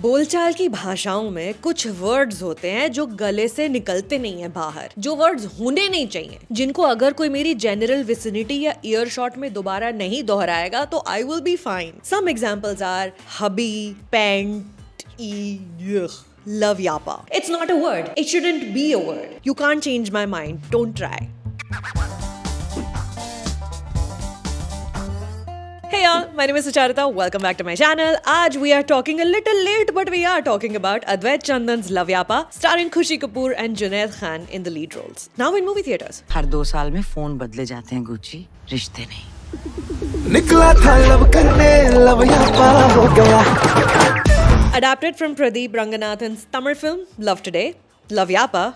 बोलचाल की भाषाओं में कुछ वर्ड्स होते हैं जो गले से निकलते नहीं है बाहर, जो वर्ड्स होने नहीं चाहिए, जिनको अगर कोई मेरी जनरल विसिनिटी या ईयर शॉट में दोबारा नहीं दोहराएगा तो I will be fine. Some examples are hubby, paint, love yapa. It's not a word. It shouldn't be a word. You can't change my mind. Don't try. Hey y'all, my name is Sucharita. Welcome back to my channel. Aaj we are talking a little late, but we are talking about Advait Chandan's Love Yapa, starring Khushi Kapoor and Junaid Khan in the lead roles. Now in movie theaters. हर 2 साल में phone बदले जाते हैं Gucci, रिश्ते नहीं. निकला था लब करने, लव यापा हो गया. Adapted from Pradeep Ranganathan's Tamil film Love Today, Love Yapa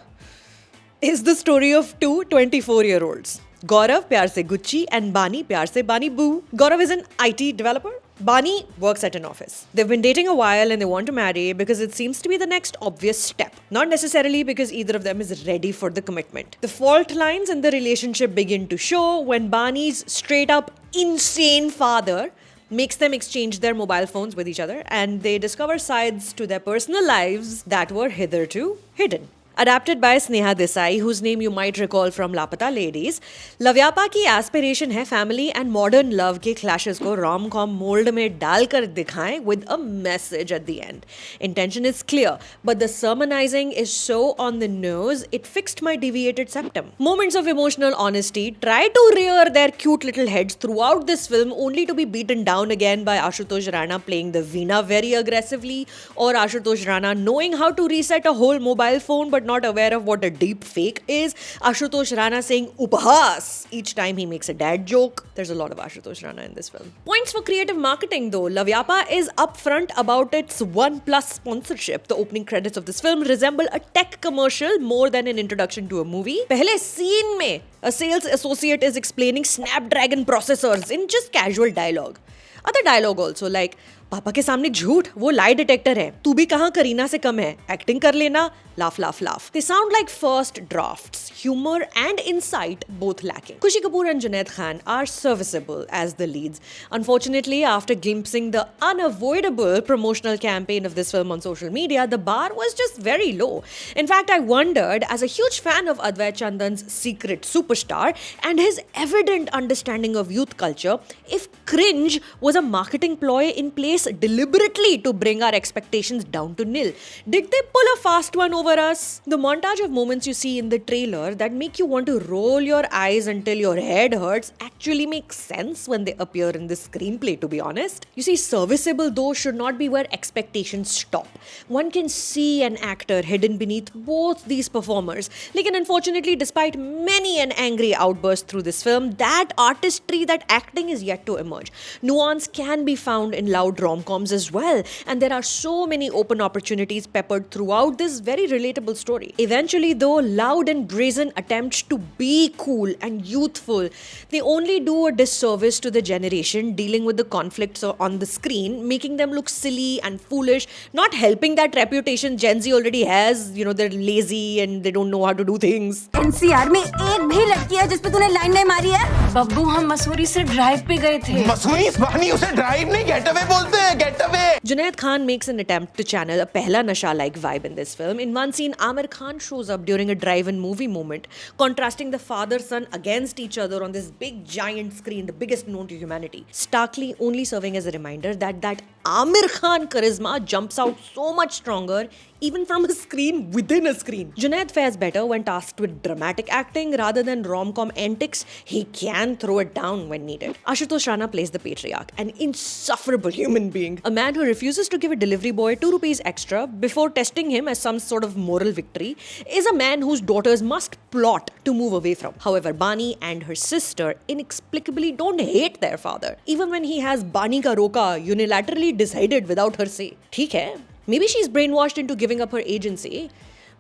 is the story of two 24-year-olds. Gaurav प्यार से गुच्ची and Bani प्यार से Bani Boo. Gaurav is an IT developer. Bani works at an office. They've been dating a while and they want to marry because it seems to be the next obvious step. Not necessarily because either of them is ready for the commitment. The fault lines in the relationship begin to show when Bani's straight up insane father makes them exchange their mobile phones with each other and they discover sides to their personal lives that were hitherto hidden. Adapted by Sneha Desai, whose name you might recall from Lapata Ladies, Love Yapa की aspiration है family and modern love के clashes को rom-com mold में डालकर दिखाएं with a message at the end. Intention is clear, but the sermonizing is so on the nose, it fixed my deviated septum. Moments of emotional honesty try to rear their cute little heads throughout this film only to be beaten down again by Ashutosh Rana playing the veena very aggressively, or Ashutosh Rana knowing how to reset a whole mobile phone but not aware of what a deep fake is. Ashutosh Rana saying upahas each time he makes a dad joke. There's a lot of Ashutosh Rana in this film. Points for creative marketing though. Love Yapa is upfront about its OnePlus sponsorship. The opening credits of this film resemble a tech commercial more than an introduction to a movie. पहले scene में a sales associate is explaining Snapdragon processors in just casual dialogue. Other dialogue also like पापा के सामने झूठ, वो lie detector है, तू भी कहाँ करीना से कम है, एक्टिंग कर लेना, laugh laugh laugh. They sound like first drafts, humor and insight both lacking. Khushi Kapoor and Junaid Khan are serviceable as the leads. Unfortunately, after glimpsing the unavoidable promotional campaign of this film on social media, the bar was just very low. In fact, I wondered, as a huge fan of Advait Chandan's secret superstar and his evident understanding of youth culture, if cringe was a marketing ploy in place deliberately to bring our expectations down to nil. Did they pull a fast one over us? The montage of moments you see in the trailer that make you want to roll your eyes until your head hurts actually makes sense when they appear in the screenplay, to be honest. You see, serviceable though should not be where expectations stop. One can see an actor hidden beneath both these performers. Lekin unfortunately, despite many an angry outburst through this film, that artistry, that acting is yet to emerge. Nuance can be found in loud rom-coms as well, and there are so many open opportunities peppered throughout this very relatable story. Eventually though, loud and brazen attempts to be cool and youthful, they only do a disservice to the generation dealing with the conflicts on the screen, making them look silly and foolish, not helping that reputation Gen Z already has. You know, they're lazy and they don't know how to do things. NCR में एक भी लड़की है जिस पे तूने line नहीं मारी है? बब्बू, हम मसूरी से ड्राइव पे गए थे. मसूरी बहनी उसे ड्राइव नहीं गेट अवे बोलते हैं, get away. Junaid Khan makes an attempt to channel a pehla nasha-like vibe in this film. In one scene, Amir Khan shows up during a drive-in movie moment, contrasting the father-son against each other on this big giant screen, the biggest known to humanity. Starkly only serving as a reminder that Amir Khan charisma jumps out so much stronger even from a screen within a screen. Junaid fares better when tasked with dramatic acting rather than rom-com antics. He can throw it down when needed. Ashutosh Rana plays the patriarch, an insufferable human being. A man who refuses to give a delivery boy 2 rupees extra before testing him as some sort of moral victory is a man whose daughters must plot to move away from. However, Bani and her sister inexplicably don't hate their father, even when he has Bani ka roka unilaterally decided without her say. ठीक है, maybe she's brainwashed into giving up her agency,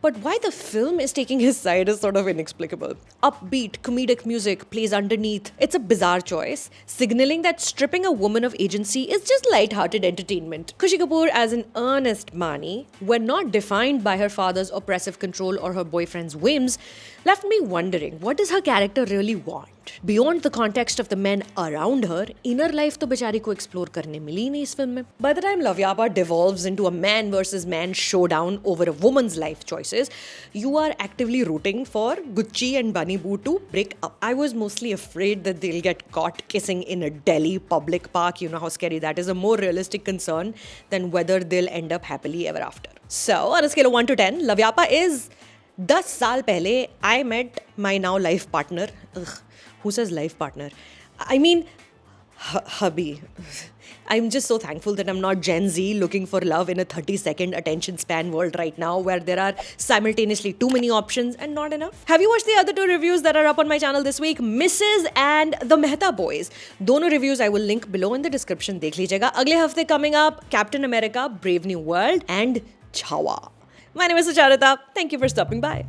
but why the film is taking his side is sort of inexplicable. Upbeat, comedic music plays underneath. It's a bizarre choice, signaling that stripping a woman of agency is just light-hearted entertainment. Khushi Kapoor as an earnest Bani, when not defined by her father's oppressive control or her boyfriend's whims, left me wondering, what does her character really want? Beyond the context of the men around her, inner life तो बेचारी को explore करने मिली नहीं इस film में. By the time Love Yapa devolves into a man versus man showdown over a woman's life choices, you are actively rooting for Gucci and Bunny Boo to break up. I was mostly afraid that they'll get caught kissing in a Delhi public park. You know how scary that is. A more realistic concern than whether they'll end up happily ever after. So, on a scale of 1 to 10, Love Yapa is 10 साल पहले I met my now life partner. Ugh, who says life partner? I mean, hubby. I'm just so thankful that I'm not Gen Z looking for love in a 30-second attention span world right now where there are simultaneously too many options and not enough. Have you watched the other 2 reviews that are up on my channel this week? Mrs. and The Mehta Boys. दोनों reviews I will link below in the description. देख लीजिएगा. अगले हफ्ते coming up, Captain America, Brave New World and Chhawa. My name is Sucharita. Thank you for stopping by.